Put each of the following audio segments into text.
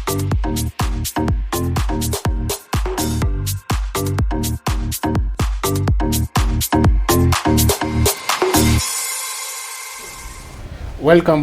Welcome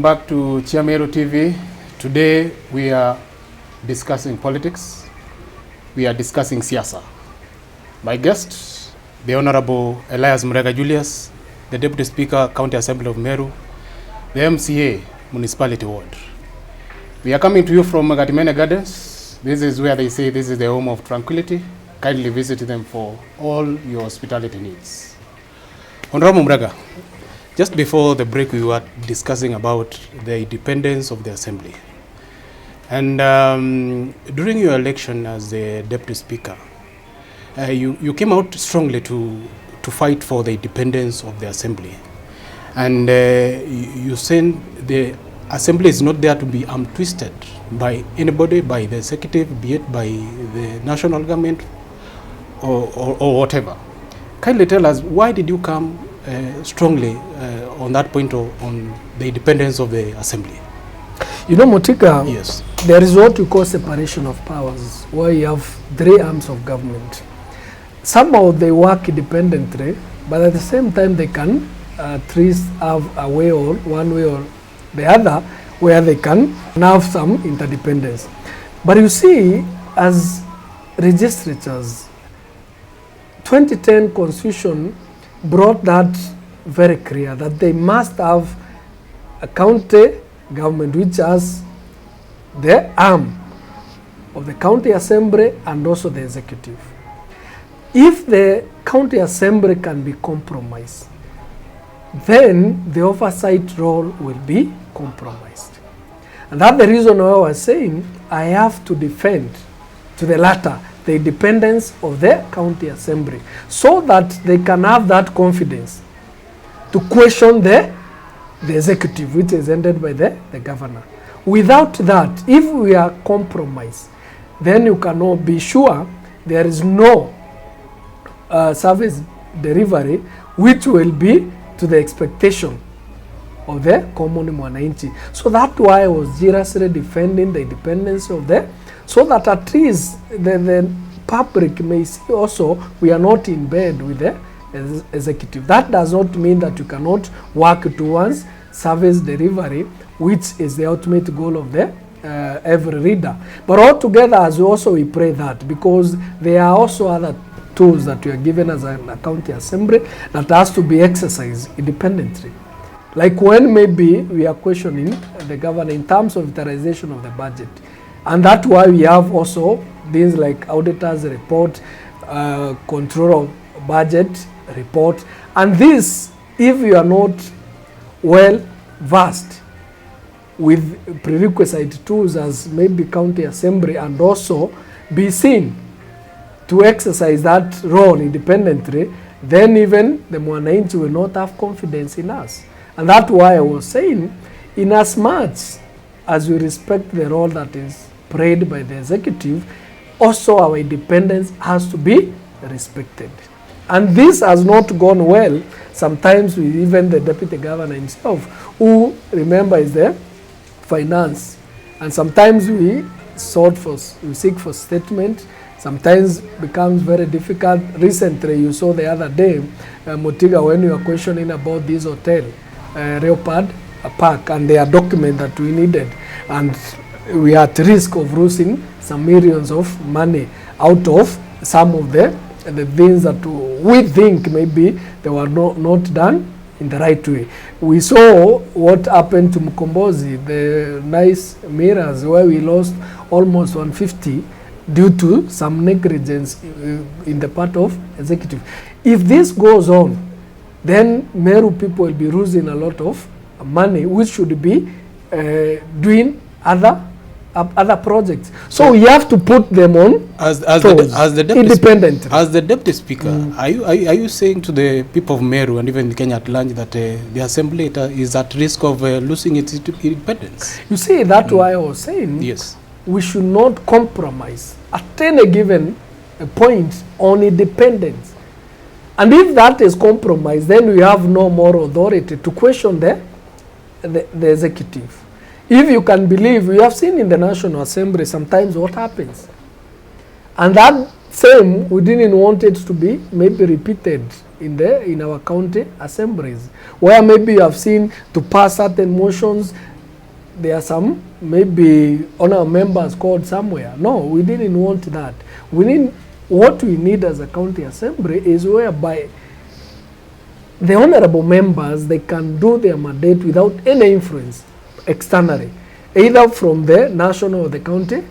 back to CiaMeru TV. Today we are discussing politics. We are discussing Siasa. My guest, the Honorable Elias Murega Julius, the Deputy Speaker, County Assembly of Meru, the MCA, Municipality Ward. We are coming to you from Gatimene Gardens. This is where they say this is the home of tranquility. Kindly visit them for all your hospitality needs. Honorable Murega, just before the break, we were discussing about the independence of the Assembly. And during your election as the Deputy Speaker, you came out strongly to fight for the independence of the Assembly. And you said the Assembly is not there to be twisted by anybody, by the executive, be it by the national government or whatever. Kindly tell us, why did you come strongly on that point on the independence of the Assembly? You know, Motika, yes, there is what we call separation of powers, where you have three arms of government. Somehow they work independently, but at the same time they can at least have a way or one way or the other where they can have some interdependence. But you see, as legislatures, 2010 Constitution brought that very clear, that they must have a county government which has the arm of the county assembly and also the executive. If the county assembly can be compromised, then the oversight role will be compromised. And that's the reason why I was saying I have to defend to the latter the independence of the county assembly, so that they can have that confidence to question the executive, which is ended by the governor. Without that, if we are compromised, then you cannot be sure there is no service delivery which will be to the expectation of the common mwananchi. So that's why I was seriously defending the independence of the, so that at least the public may see also we are not in bed with the executive. That does not mean that you cannot work towards service delivery, which is the ultimate goal of the every reader. But altogether, as we pray that, because there are also other tools that we are given as a county assembly that has to be exercised independently. Like when maybe we are questioning the governor in terms of utilization of the budget. And that's why we have also things like auditors report, control of budget report. And this, if you are not well versed with prerequisite tools as maybe county assembly, and also be seen to exercise that role independently, then even the mwananchi will not have confidence in us. And that's why I was saying, in as much as we respect the role that is played by the executive, also our independence has to be respected. And this has not gone well sometimes with even the deputy governor himself, who, remember, is the finance. And sometimes we seek for statement. Sometimes becomes very difficult. Recently, you saw the other day, Motiga, when you were questioning about this hotel, Leopard Park, and their document that we needed. And we are at risk of losing some millions of money out of some of the things that we think maybe they were not done in the right way. We saw what happened to Mkombozi, the nice mirrors where we lost almost 150 due to some negligence in the part of executive. If this goes on, then Meru people will be losing a lot of money, which should be doing other projects. So we have to put them on as the independent. As the Deputy Speaker, are you saying to the people of Meru and even Kenya at large that the Assembly is at risk of losing its independence? You see, that's why I was saying, yes, we should not compromise at any given point on independence. And if that is compromised, then we have no more authority to question the executive. If you can believe, we have seen in the National Assembly sometimes what happens. And that same, we didn't want it to be maybe repeated in our county assemblies, where maybe you have seen to pass certain motions, there are some maybe honour members called somewhere. No, we didn't want that. What we need as a county assembly is whereby the honourable members, they can do their mandate without any influence externally, either from the national or the county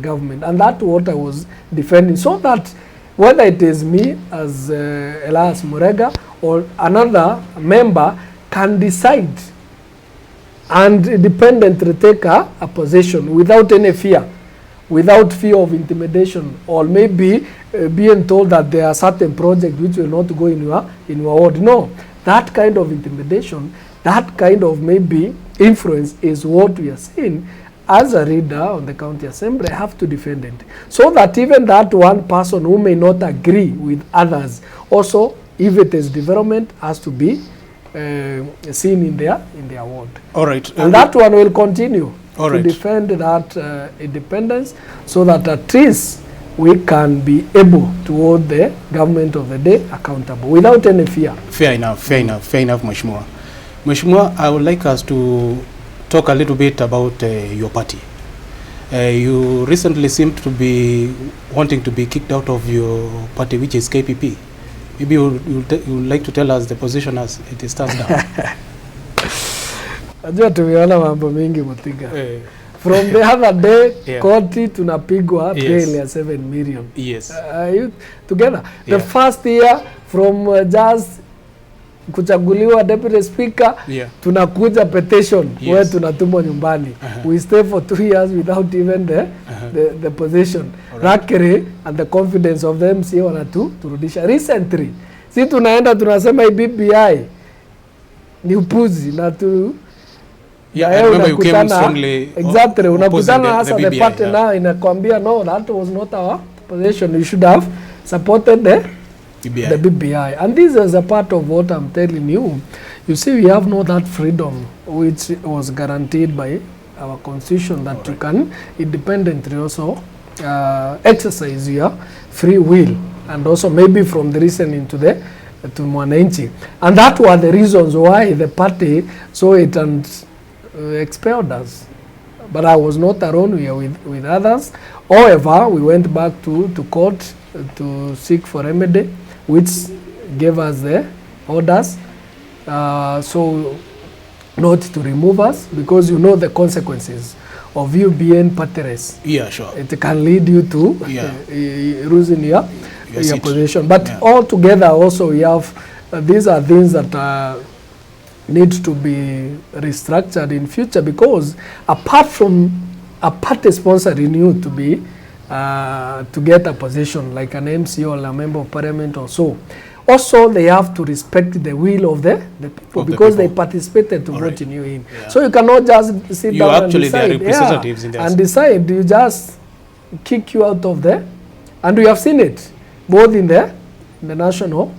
government. And that's what I was defending, so that whether it is me as Elias Murega or another member can decide and independently take a position without any fear, without fear of intimidation, or maybe being told that there are certain projects which will not go in your ward. No, that kind of intimidation, that kind of maybe influence is what we are seeing. As a leader on the county assembly, I have to defend it, so that even that one person who may not agree with others, also if it is development, has to be seen in their ward. All right. And that one will continue to defend that independence, so that at least we can be able to hold the government of the day accountable without any fear. Fair enough, Mheshimiwa. Mheshimiwa, I would like us to talk a little bit about your party. You recently seemed to be wanting to be kicked out of your party, which is KPP. Maybe you would like to tell us the position as it stands now. Ajua tumeona mambo mingi Mutiga. From the other day, koti tunapigwa bail ya 7 million. Yes. Together. The first year from just kuchaguliwa deputy speaker, tunakuja petition where tunatumwa nyumbani. We stay for 2 years without even the position. Luckily, and the confidence of the MCA wanaturudisha. Recently, si tunaenda tunasema BBI ni upuzi na tu I remember you came strongly. Exactly, unakutana hasa the party now inakwambia no, that was not our position. You should have supported the BBI. And this is a part of what I'm telling you. You see, we have not that freedom which was guaranteed by our constitution, that you can independently also exercise your free will, and also maybe from the listening to mwananchi. And that were the reasons why the party saw it and expelled us. But I was not alone here with others. However, we went back to court to seek for remedy, which gave us the orders, so not to remove us, because you know the consequences of you being partyless. Yeah, sure. It can lead you to losing your position. But altogether also we have, these are things that need to be restructured in future, because apart from a party sponsoring you to be to get a position like an MC or a member of parliament or so, also they have to respect the will of the people, because they participated to vote in you in. So you cannot just sit down and decide. Their representatives in and decide, you just kick you out of there. And we have seen it both in the National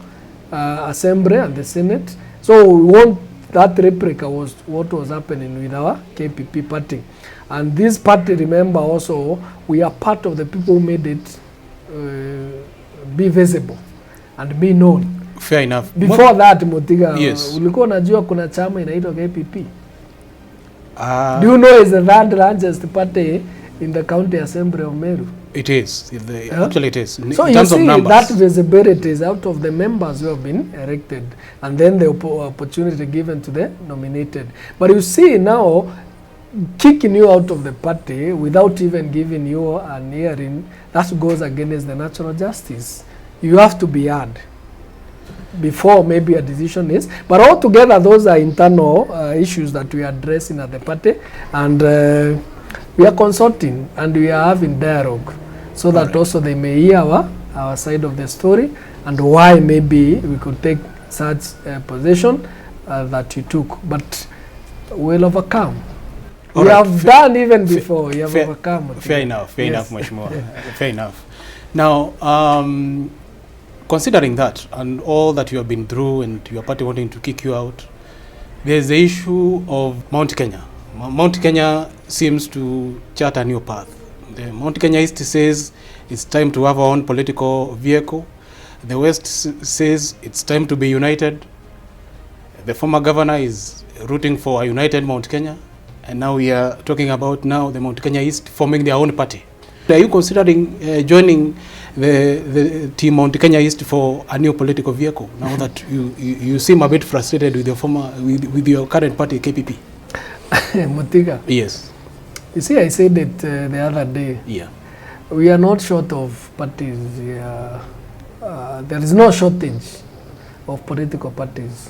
Assembly and the Senate. So we want that replica was what was happening with our KPP party. And this party, remember also, we are part of the people who made it be visible and be known. Fair enough. Before that, Mutiga, ulikuwa unajua kuna chama inaitwa KPP? Do you know it's the third largest party in the county assembly of Meru? It is. Actually it is. So in terms of numbers, that visibility is out of the members who have been elected, and then the opportunity given to the nominated. But you see now, kicking you out of the party without even giving you an hearing, that goes against the natural justice. You have to be heard before maybe a decision is. But altogether, those are internal issues that we are addressing at the party, and we are consulting and we are having dialogue, so that also they may hear our side of the story, and why maybe we could take such position that you took. But we'll overcome. We have done even before. We have overcome. Fair enough, Mheshimiwa. Fair enough. Now, considering that and all that you have been through and your party wanting to kick you out, there's the issue of Mount Kenya, Mount Kenya seems to chart a new path. The Mount Kenya East says it's time to have our own political vehicle. The West says it's time to be united. The former governor is rooting for a united Mount Kenya. And now we are talking about now the Mount Kenya East forming their own party. Are you considering joining the team Mount Kenya East for a new political vehicle now that you seem a bit frustrated with your with your current party KPP? Mutiga. Yes. You see, I said it the other day. Yeah. We are not short of parties. There is no shortage of political parties.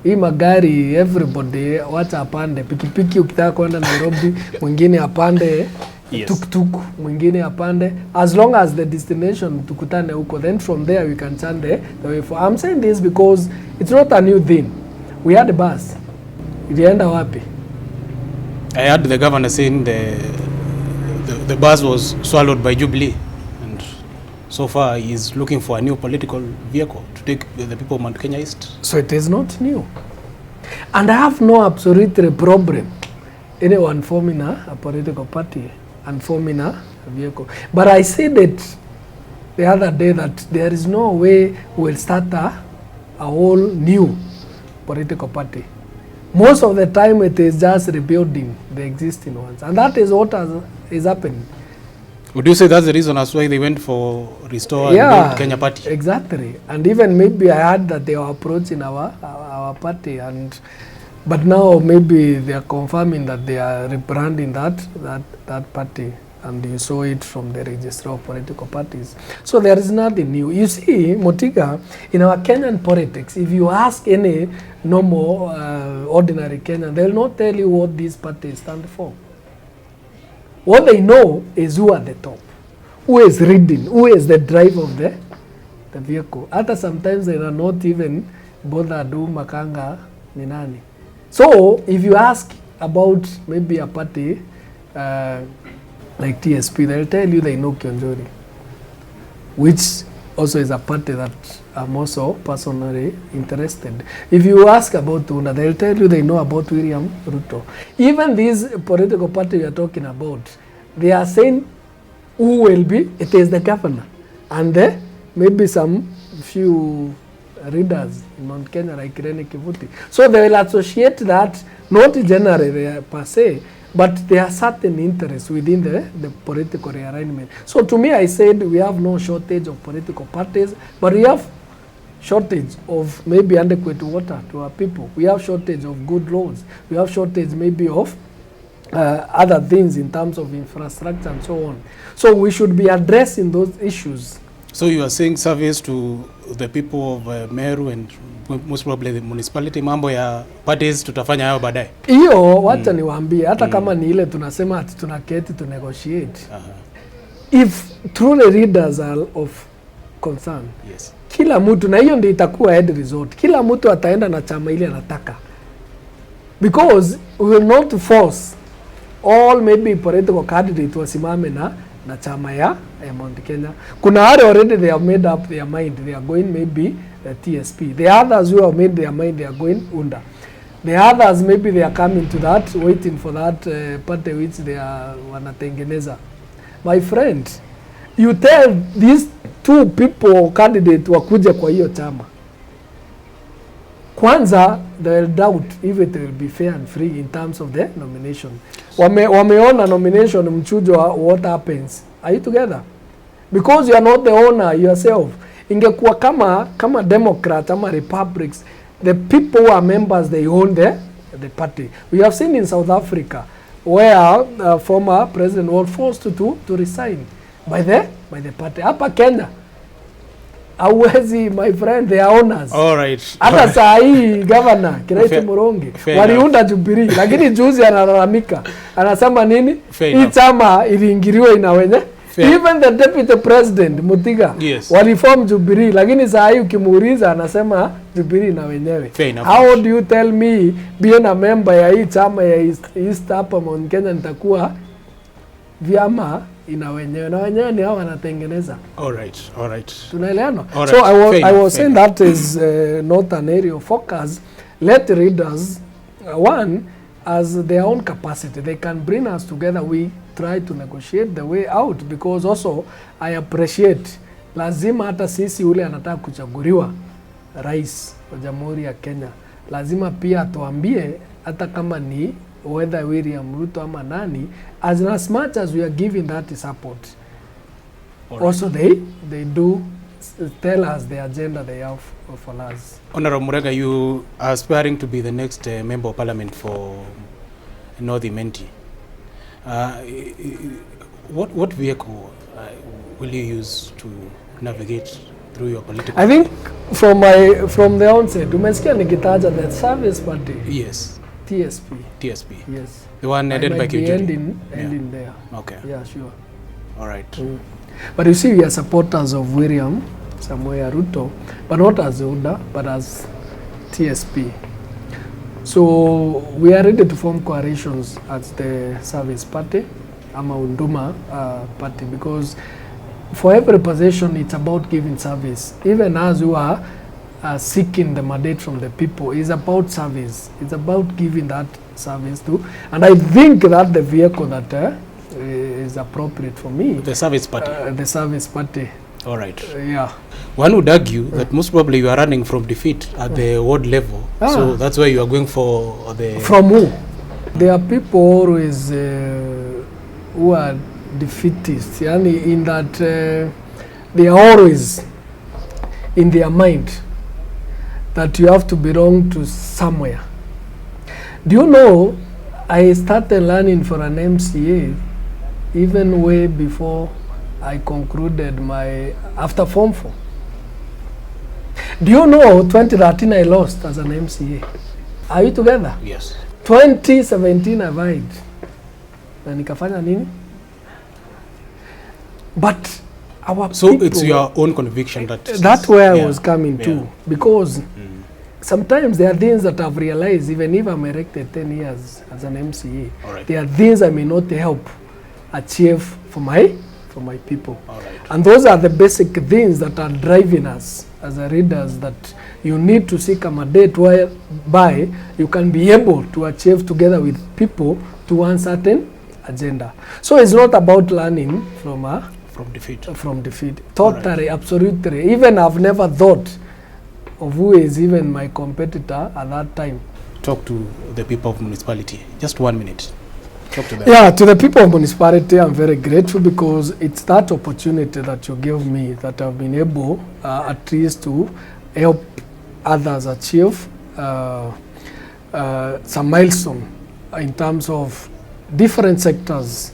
Hii magari everybody wacha apande pikipiki, ukitaka kwenda Nairobi mwingine apande, yes. Tuk-tuk mwingine apande, as long as the destination tukutane huko, then from there we can turn the way for. I'm saying this because it's not a new thing. We had a bus. Ilienda wapi? I heard the governor saying the bus was swallowed by Jubilee, and so far he's looking for a new political vehicle to take the people of Mount Kenya East. So it is not new. And I have no absolute problem anyone forming a political party and forming a vehicle. But I said it the other day that there is no way we'll start a whole new political party. Most of the time it is just rebuilding the existing ones. And that is what is happening. Would you say that's the reason as why they went for Restore and Build Kenya Party? Exactly. And even maybe I heard that they are approaching our party, but now maybe they are confirming that they are rebranding that party, and you saw it from the register of political parties. So there is nothing new. You see, Motiga, in our Kenyan politics, if you ask any normal, ordinary Kenyan, they will not tell you what these parties stand for. What they know is who at the top, who is leading, who is the driver of the vehicle. Hata sometimes they are not even bothered who makanga ni nani. So if you ask about maybe a party like TSP, they'll tell you they know Kionjori, which also is a party that I'm also personally interested. If you ask about Tunda, they'll tell you they know about William Ruto. Even these political party we are talking about, they are saying who will be, it is the governor. And maybe some few readers in Mount Kenya like Irene Kivuti. So they will associate that, not generally per se, but there are certain interests within the political realignment. So to me, I said we have no shortage of political parties, but we have shortage of maybe adequate water to our people. We have shortage of good roads. We have shortage maybe of other things in terms of infrastructure and so on. So we should be addressing those issues. So you are saying service to the people of Meru and most probably the municipality, mambo ya parties tutafanya hayo baadaye. Hiyo wacha niwaambie hata kama ni ile tunasema ati tunaketi to negotiate. If truly leaders are of concern. Yes. Kila mtu, na hiyo ndio itakuwa end result. Kila mtu ataenda na chama ile anataka. Because we will not force all maybe political candidate wasimame na chama ya Mount Kenya. Kuna wale already they have made up their mind. They are going maybe TSP. The others who have made their mind, they are going UNDA. The others maybe they are coming to that, waiting for that party which they are wanatengeneza. My friend, you tell these two people candidate wakuje kwa hiyo chama. Kwanza, they will doubt if it will be fair and free in terms of the nomination. Wameona nomination mchujo what happens. Are you together? Because you are not the owner yourself. Ingekuwa kama Democrat ama Republics, the people who are members, they own the party. We have seen in South Africa where former president was forced to resign by the party. Hapa Kenya, hawezi, my friend, they are owners. All right. Hata saa hii governor Elias Murega waliunda Jubilee, lakini juzi analalamika. Anasema nini? Hii chama iliingiliwa ina wenye. Even the deputy president Mutiga, yes, waliform Jubilee, lakini saa hii ukimuuliza anasema Jubilee na wenyewe. How do you tell me being a member ya hii chama ya East hapa Mount Kenya nitakuwa vyama ina wenyewe, na wenyewe ni hao wanatengeneza. All right. Tunaelewana? So I was saying that is not an area of focus. Let readers, one, as their own capacity. They can bring us together. We try to negotiate the way out, because also I appreciate, lazima hata sisi ule anataka kuchaguliwa rais wa Jamhuri ya Kenya, lazima pia tuambie, hata kama ni whether William Ruto ama nani, as much as we are giving that support. Right. Also they do tell us the agenda they have for us. Honorable Murega, you are aspiring to be the next member of parliament for North Imenti. What vehicle will you use to navigate through your political? I think from the onset, umesikia nikitaja the service party. Yes. TSP. TSP. Yes. The one headed by Kijuri. Ending there. Okay. Yeah, sure. All right. But you see, we are supporters of William Samoei Ruto, but not as UDA, but as TSP. So we are ready to form coalitions as the service party, ama Unduma party, because for every position it's about giving service. Even as you are seeking the mandate from the people, it's about service. It's about giving that service to, and I think that the vehicle that is appropriate for me. The service party. The service party. All right. Yeah. One would argue that most probably you are running from defeat at the ward level, so that's why you are going for the. From who? There are people always who are defeatists, yani in that they are always in their mind that you have to belong to somewhere. Do you know, I started learning for an MCA even way before I concluded my after Form 4. Do you know 2013 I lost as an MCA? Are you together? Yes. 2017 I vied. Na nikafanya nini? But our so people, it's your own conviction that that's where I was coming to, because sometimes there are things that I've realized, even if I'm elected 10 years as an MCA, right. There are things I may not help achieve for my people. Right. And those are the basic things that are driving us as a leaders, that you need to seek a mandate whereby you can be able to achieve together with people to one certain agenda. So it's not about learning from defeat. From defeat. Totally, right. Absolutely. Even I've never thought of who is even my competitor at that time. Talk to the people of municipality. Just 1 minute. Talk to them. Yeah, to the people of municipality, I'm very grateful, because it's that opportunity that you give me that I've been able at least to help others achieve some milestone in terms of different sectors.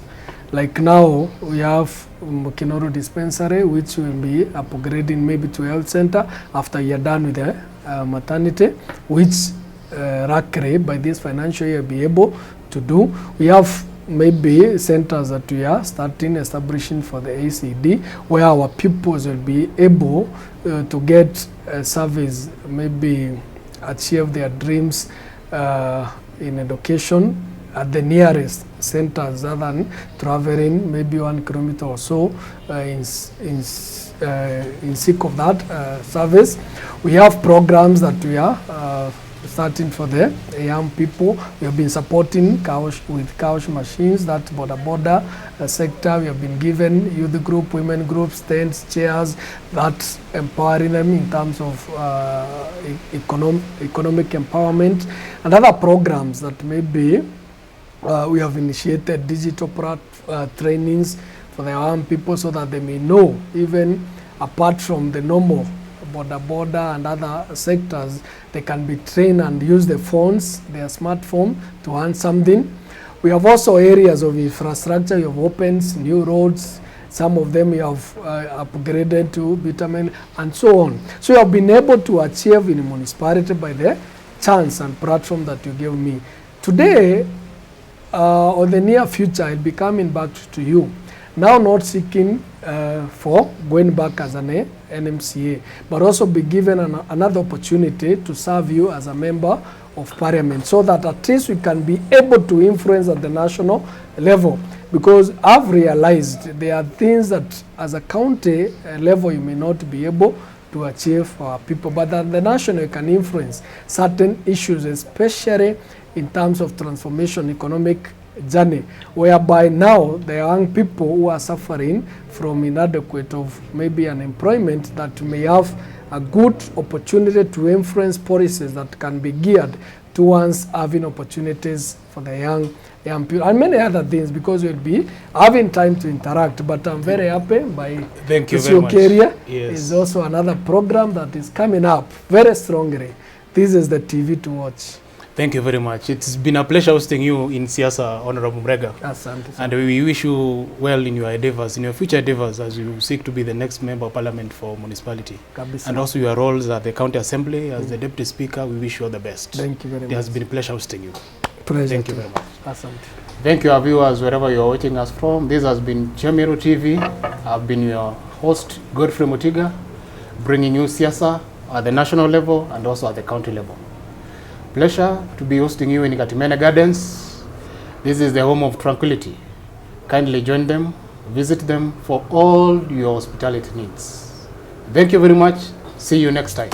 Like now we have Kinoro dispensary, which will be upgrading maybe to health center after you're done with the maternity, which Rakre by this financial year be able to do. We have maybe centers that we are establishing for the ACD, where our pupils will be able to get service, maybe achieve their dreams in education at the nearest centers, rather than traveling maybe 1 kilometer or so in seek of that service. We have programs that we are starting for the young people. We have been supporting with couch machines, that border sector. We have been given youth group, women groups, tents, chairs, that's empowering them in terms of economic empowerment, and other programs that maybe we have initiated digital trainings for the young people, so that they may know, even apart from the normal border and other sectors, they can be trained and use the phones, their smartphone, to earn something. We have also areas of infrastructure. We have opened new roads. Some of them we have upgraded to bitumen and so on. So we have been able to achieve in a municipality by the chance and platform that you gave me. Today, or the near future, I'll be coming back to you. Now not seeking for going back as an NMCA, but also be given another opportunity to serve you as a member of parliament, so that at least we can be able to influence at the national level. Because I've realized there are things that as a county level you may not be able to achieve for our people, but at the national you can influence certain issues, especially in terms of transformation economic journey, whereby now the young people who are suffering from inadequate of maybe unemployment, that may have a good opportunity to influence policies that can be geared towards having opportunities for the young people and many other things, because we'll be having time to interact. But I'm very happy by Thank you very much. Area Yes. is also another program that is coming up very strongly. This is the TV to watch. Thank you very much. It's been a pleasure hosting you in Siasa, Honorable Murega. Asante. And we wish you well in your endeavors, in your future endeavors, as you seek to be the next member of parliament for municipality. Kabisa. And also your roles at the county assembly as the deputy speaker. We wish you all the best. Thank you very much. It has been a pleasure hosting you. Pleasure. Thank you very much. Asante. Thank you, our viewers, wherever you are watching us from. This has been CiaMeru TV. I've been your host, Godfrey Mutiga, bringing you Siasa at the national level and also at the county level. Pleasure to be hosting you in Katimene Gardens. This is the home of tranquility. Kindly join them, visit them for all your hospitality needs. Thank you very much. See you next time.